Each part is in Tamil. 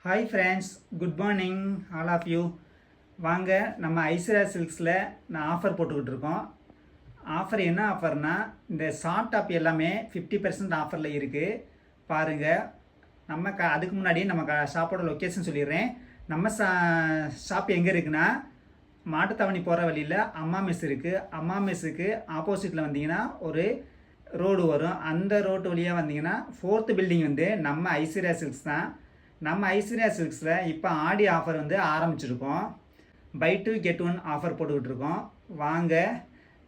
Hi friends, good morning all of you. வாங்க, நம்ம ஐஸ்வர்யா சில்க்ஸில் நான் ஆஃபர் போட்டுக்கிட்டு இருக்கோம். ஆஃபர் என்ன ஆஃபர்னால், இந்த ஷார்ட் டாப் எல்லாமே 50% ஆஃபரில் இருக்குது. பாருங்கள். அதுக்கு முன்னாடி நம்ம ஷாப்போட லொக்கேஷன் சொல்லிடுறேன். நம்ம ஷாப் எங்கே இருக்குன்னா, மாட்டுத்தாவணி போகிற வழியில் அம்மா மெஸ் இருக்குது. அம்மா மெஸ்ஸுக்கு ஆப்போசிட்டில் வந்தீங்கன்னா ஒரு ரோடு வரும். அந்த ரோடு வழியாக வந்தீங்கன்னா 4th பில்டிங் வந்து நம்ம ஐஸ்வர்யா சில்க்ஸ் தான். நம்ம ஐஸ்வர்யா சில்க்ஸில் இப்போ ஆடி ஆஃபர் வந்து ஆரம்பிச்சிருக்கோம். பை 2 get 1 ஆஃபர் போட்டுக்கிட்டு இருக்கோம். வாங்க,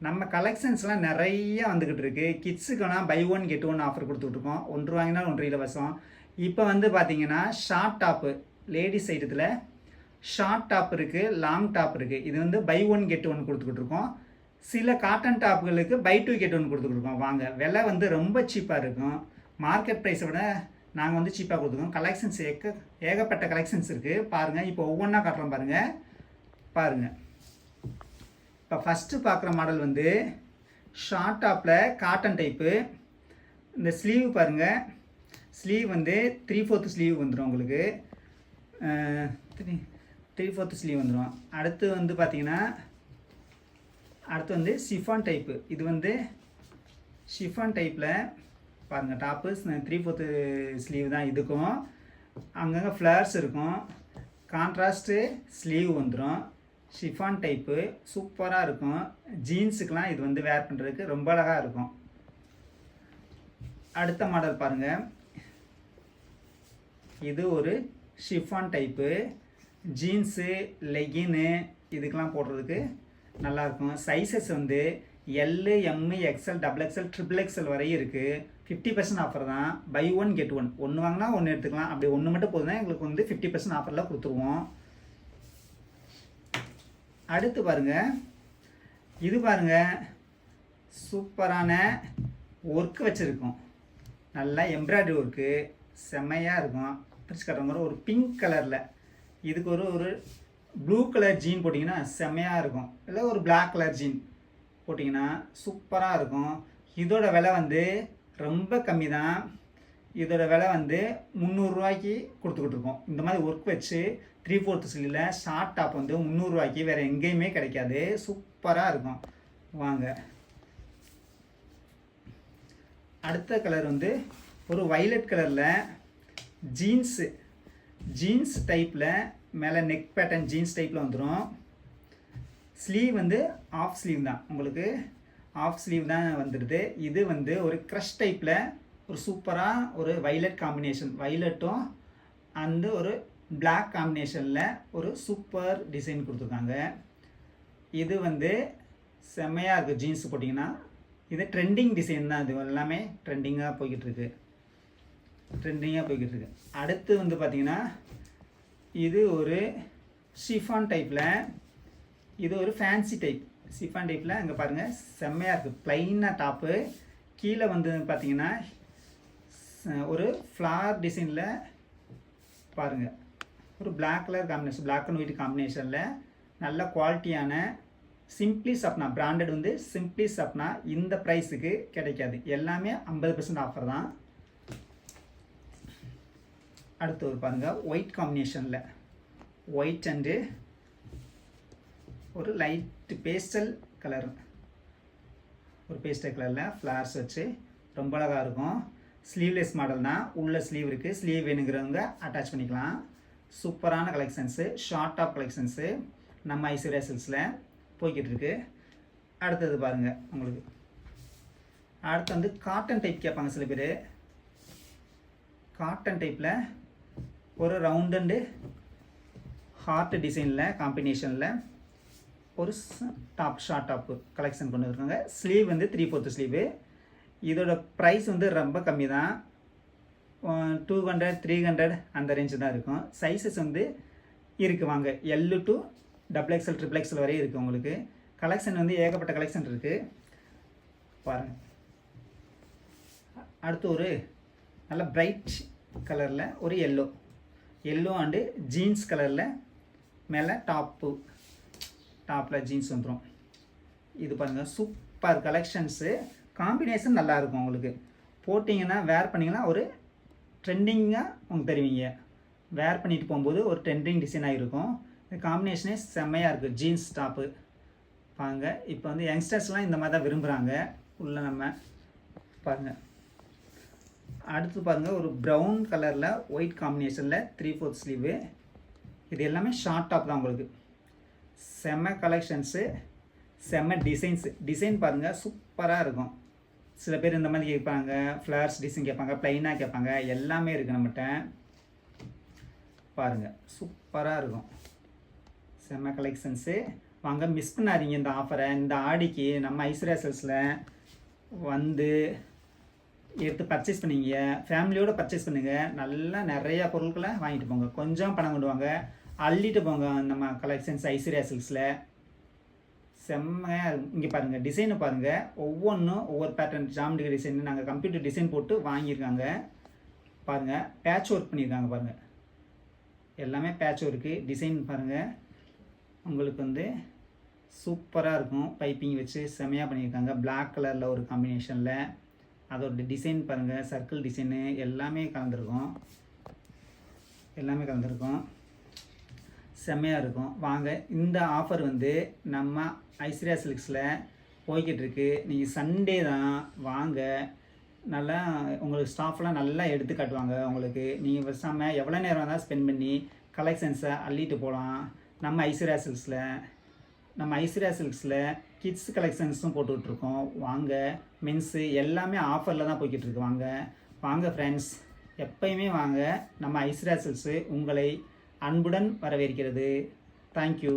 நம்ம கலெக்ஷன்ஸ்லாம் நிறைய வந்துக்கிட்டு இருக்குது. கிட்ஸுக்கெல்லாம் பை 1 get 1 ஆஃபர் கொடுத்துட்ருக்கோம். 1 வாங்கினா 1 இலவசம். இப்போ வந்து பார்த்தீங்கன்னா ஷார்ட் டாப்பு, லேடிஸ் ஐட்டத்தில் ஷார்ட் டாப் இருக்குது, லாங் டாப் இருக்குது. இது வந்து பை 1 get 1 கொடுத்துக்கிட்டு இருக்கோம். சில காட்டன் டாப்புகளுக்கு பை 2 get 1 கொடுத்துக்கிட்டு இருக்கோம். வாங்க, விலை வந்து ரொம்ப சீப்பாக இருக்கும். மார்க்கெட் ப்ரைஸை விட நாங்கள் வந்து சீப்பாக கொடுத்துருக்கோம். கலெக்ஷன்ஸ் ஏகப்பட்ட கலெக்ஷன்ஸ் இருக்குது. பாருங்கள், இப்போ ஒவ்வொன்றா காட்டுறோம் பாருங்கள். இப்போ ஃபஸ்ட்டு பார்க்குற மாடல் வந்து ஷார்ட் டாப்பில் காட்டன் டைப்பு. இந்த ஸ்லீவ் பாருங்கள். ஸ்லீவ் வந்து 3/4 ஸ்லீவ் வந்துடும் உங்களுக்கு. 3/4 ஸ்லீவ் வந்துடும். அடுத்து வந்து பார்த்திங்கன்னா, அடுத்து வந்து ஷிஃபான் டைப்பு. இது வந்து ஷிஃபான் டைப்பில் பாருங்கள். டாப்பு 3/4 ஸ்லீவ் தான். இதுக்கும் அங்கங்கே ஃப்ளவர்ஸ் இருக்கும். கான்ட்ராஸ்ட்டு ஸ்லீவ் வந்துடும். ஷிஃபான் டைப்பு சூப்பராக இருக்கும். ஜீன்ஸுக்கெலாம் இது வந்து வேர் பண்ணுறதுக்கு ரொம்ப அழகாக இருக்கும். அடுத்த மாடல் பாருங்கள். இது ஒரு ஷிஃபான் டைப்பு. ஜீன்ஸு, லெகின்னு இதுக்கெலாம் போடுறதுக்கு நல்லாயிருக்கும். சைஸஸ் வந்து L, M, XL, XXL, XXL வரையும் இருக்குது. 50% ஆஃபர் தான். Buy 1 get 1. ஒன்று வாங்கினா ஒன்று எடுத்துக்கலாம். அப்படி ஒன்று மட்டும் போதுன்னா எங்களுக்கு வந்து 50% ஆஃபரில் கொடுத்துருவோம். அடுத்து பாருங்கள். இது பாருங்கள், சூப்பரான ஒர்க்கு வச்சுருக்கோம். நல்லா எம்ப்ராய்டரி ஒர்க்கு செம்மையாக இருக்கும். பிரிச்சு காட்டுற மாதிரி ஒரு பிங்க் கலரில் இதுக்கு ஒரு ப்ளூ கலர் ஜீன் போட்டிங்கன்னா செம்மையாக இருக்கும். இல்லை ஒரு பிளாக் கலர் ஜீன் போட்டிங்கன்னா சூப்பராக இருக்கும். இதோட விலை வந்து ரொம்ப கம்மி தான். இதோட விலை வந்து 300 ரூபாய்க்கு கொடுத்துக்கிட்டு இருக்கோம். இந்த மாதிரி ஒர்க் வச்சு 3/4 ஸ்லீவில் ஷார்ட் டாப் வந்து 300 ரூபாய்க்கு வேறு எங்கேயுமே கிடைக்காது. சூப்பராக இருக்கும். வாங்க, அடுத்த கலர் வந்து ஒரு வைலட் கலரில் ஜீன்ஸ் டைப்பில் மேலே நெக் பேட்டர்ன் ஜீன்ஸ் டைப்பில் வந்துடும். ஸ்லீவ் வந்து ஆஃப் ஸ்லீவ் தான். உங்களுக்கு ஆஃப் ஸ்லீவ் தான் வந்துடுது. இது வந்து ஒரு க்ரஷ் டைப்பில் ஒரு சூப்பராக ஒரு வைலட் காம்பினேஷன், வைலட்டும் அந்த ஒரு பிளாக் காம்பினேஷனில் ஒரு சூப்பர் டிசைன் கொடுத்துருக்காங்க. இது வந்து செம்மையாக இருக்குது. ஜீன்ஸ் போட்டிங்கன்னா இது ட்ரெண்டிங் டிசைன் தான். இது எல்லாமே ட்ரெண்டிங்காக போய்கிட்டு இருக்கு. அடுத்து வந்து பார்த்திங்கன்னா, இது ஒரு ஷிஃபான் டைப்பில், இது ஒரு ஃபேன்சி டைப். ஷிஃபான் டைப்பில் அங்கே பாருங்கள் செம்மையாக இருக்குது. ப்ளைனாக டாப்பு. கீழே வந்து பார்த்திங்கன்னா ஒரு ஃப்ளார் டிசைனில் பாருங்கள், ஒரு black colour combination, black and white காம்பினேஷனில் நல்ல குவாலிட்டியான சிம்ப்ளி சப்னா பிராண்டட் வந்து சிம்ப்ளி சப்னா இந்த ப்ரைஸுக்கு கிடைக்காது. எல்லாமே 50% ஆஃபர் தான். அடுத்து ஒரு பாருங்கள், ஒயிட் காம்பினேஷனில் ஒயிட் அண்டு ஒரு லைட் பேஸ்டல் கலர், ஒரு பேஸ்டல் கலரில் ஃப்ளார்ஸ் வச்சு ரொம்ப அழகாக இருக்கும். ஸ்லீவ்லெஸ் மாடல் தான். உள்ள ஸ்லீவ் இருக்குது. ஸ்லீவ் வேணுங்கிறவங்க அட்டாச் பண்ணிக்கலாம். சூப்பரான கலெக்ஷன்ஸு, ஷார்ட் டாப் கலெக்ஷன்ஸு நம்ம ஐஸ்வர்யா சில்க்ஸில் போய்கிட்டு இருக்கு. அடுத்தது பாருங்கள். உங்களுக்கு அடுத்து வந்து காட்டன் டைப் கேட்பாங்க சில பேர். காட்டன் டைப்பில் ஒரு ரவுண்ட் அண்டு ஹார்ட் டிசைனில் காம்பினேஷனில் ஒரு டாப், ஷார்ட் டாப்பு கலெக்ஷன் கொண்டு வந்துருக்காங்க. ஸ்லீவ் வந்து 3/4 ஸ்லீவு. இதோட ப்ரைஸ் வந்து ரொம்ப கம்மி தான். 200, 300 அந்த ரேஞ்சு தான் இருக்கும். சைஸஸ் வந்து இருக்குது. வாங்க, L to XXL, XXL வரையும் இருக்குது. உங்களுக்கு கலெக்ஷன் வந்து ஏகப்பட்ட கலெக்ஷன் இருக்குது. பாருங்கள். அடுத்து ஒரு நல்ல பிரைட் கலரில் ஒரு எல்லோ அண்டு ஜீன்ஸ் கலரில் மேலே டாப்பில் ஜீன்ஸ் வந்துடும். இது பாருங்கள், சூப்பர் கலெக்ஷன்ஸு. காம்பினேஷன் நல்லாயிருக்கும். உங்களுக்கு போட்டிங்கன்னா வேர் பண்ணிங்கன்னா ஒரு ட்ரெண்டிங்காக உங்களுக்கு தருவீங்க. வேர் பண்ணிட்டு போகும்போது ஒரு ட்ரெண்டிங் டிசைனாக இருக்கும். இந்த காம்பினேஷனே செம்மையாக இருக்குது. ஜீன்ஸ் டாப்பு பாருங்க. இப்போ வந்து யங்ஸ்டர்ஸ்லாம் இந்த மாதிரி தான் விரும்புகிறாங்க. உள்ள நம்ம பாருங்கள். அடுத்து பாருங்கள், ஒரு ப்ரௌன் கலரில் ஒயிட் காம்பினேஷனில் 3/4 ஸ்லீவு. இது எல்லாமே ஷார்ட் டாப் தான் உங்களுக்கு. செம்ம கலெக்ஷன்ஸு, செம்ம டிசைன் பாருங்கள், சூப்பராக இருக்கும். சில பேர் இந்த மாதிரி கேட்பாங்க, ஃப்ளவர்ஸ் டிசைன் கேட்பாங்க, ப்ளைனாக கேட்பாங்க, எல்லாமே இருக்குது நம்மகிட்ட. பாருங்கள், சூப்பராக இருக்கும். செம்ம கலெக்ஷன்ஸு. வாங்க, மிஸ் பண்ணாதீங்க இந்த ஆஃபரை. இந்த ஆடிக்கு நம்ம ஐஸ்வர்யா சில்க்ஸில் வந்து எடுத்து பர்ச்சேஸ் பண்ணிங்க, ஃபேமிலியோடு பர்ச்சேஸ் பண்ணுங்கள். நல்லா நிறையா பொருட்களை வாங்கிட்டு போங்க. கொஞ்சம் பணம் கொண்டு வாங்க, அள்ளிட்டு போங்க. நம்ம கலெக்ஷன்ஸ் ஐஸ்வர்யா சில்க்ஸில் செம்மையாக இருக்கும். இங்கே பாருங்கள், டிசைனை பாருங்கள். ஒவ்வொன்றும் ஒவ்வொரு பேட்டர்ன் ஜாமெட்ரிக் டிசைன் நாங்கள் கம்ப்யூட்டர் டிசைன் போட்டு வாங்கியிருக்காங்க. பாருங்கள், பேட்ச் ஒர்க் பண்ணியிருக்காங்க பாருங்கள். எல்லாமே பேட்ச் ஒர்க்கு டிசைன் பாருங்கள். உங்களுக்கு வந்து சூப்பராக இருக்கும். பைப்பிங் வச்சு செம்மையாக பண்ணியிருக்காங்க. பிளாக் கலரில் ஒரு காம்பினேஷனில். அதோட டிசைன் பாருங்கள், சர்க்கிள் டிசைனு எல்லாமே கலந்துருக்கும். செம்மையாக இருக்கும். வாங்க, இந்த ஆஃபர் வந்து நம்ம ஐஸ்வர்யா சில்க்ஸில் போய்கிட்டு இருக்கு. நீங்கள் சண்டே தான் வாங்க. நல்லா உங்களுக்கு ஸ்டாஃப்லாம் நல்லா எடுத்து காட்டுவாங்க. உங்களுக்கு நீங்கள் பேசாமல் எவ்வளோ நேரம் வேணால் ஸ்பெண்ட் பண்ணி கலெக்ஷன்ஸை அள்ளிட்டு போகலாம். நம்ம ஐஸ்வர்யா சில்க்ஸில் கிட்ஸ் கலெக்ஷன்ஸும் போட்டுட்ருக்கோம். வாங்க, மென்ஸு எல்லாமே ஆஃபரில் தான் போய்கிட்டு இருக்கு. வாங்க ஃப்ரெண்ட்ஸ், எப்பயுமே வாங்க. நம்ம ஐஸ்வர்யா சில்க்ஸு உங்களை அன்புடன் வரவேற்கிறது. தேங்க்யூ.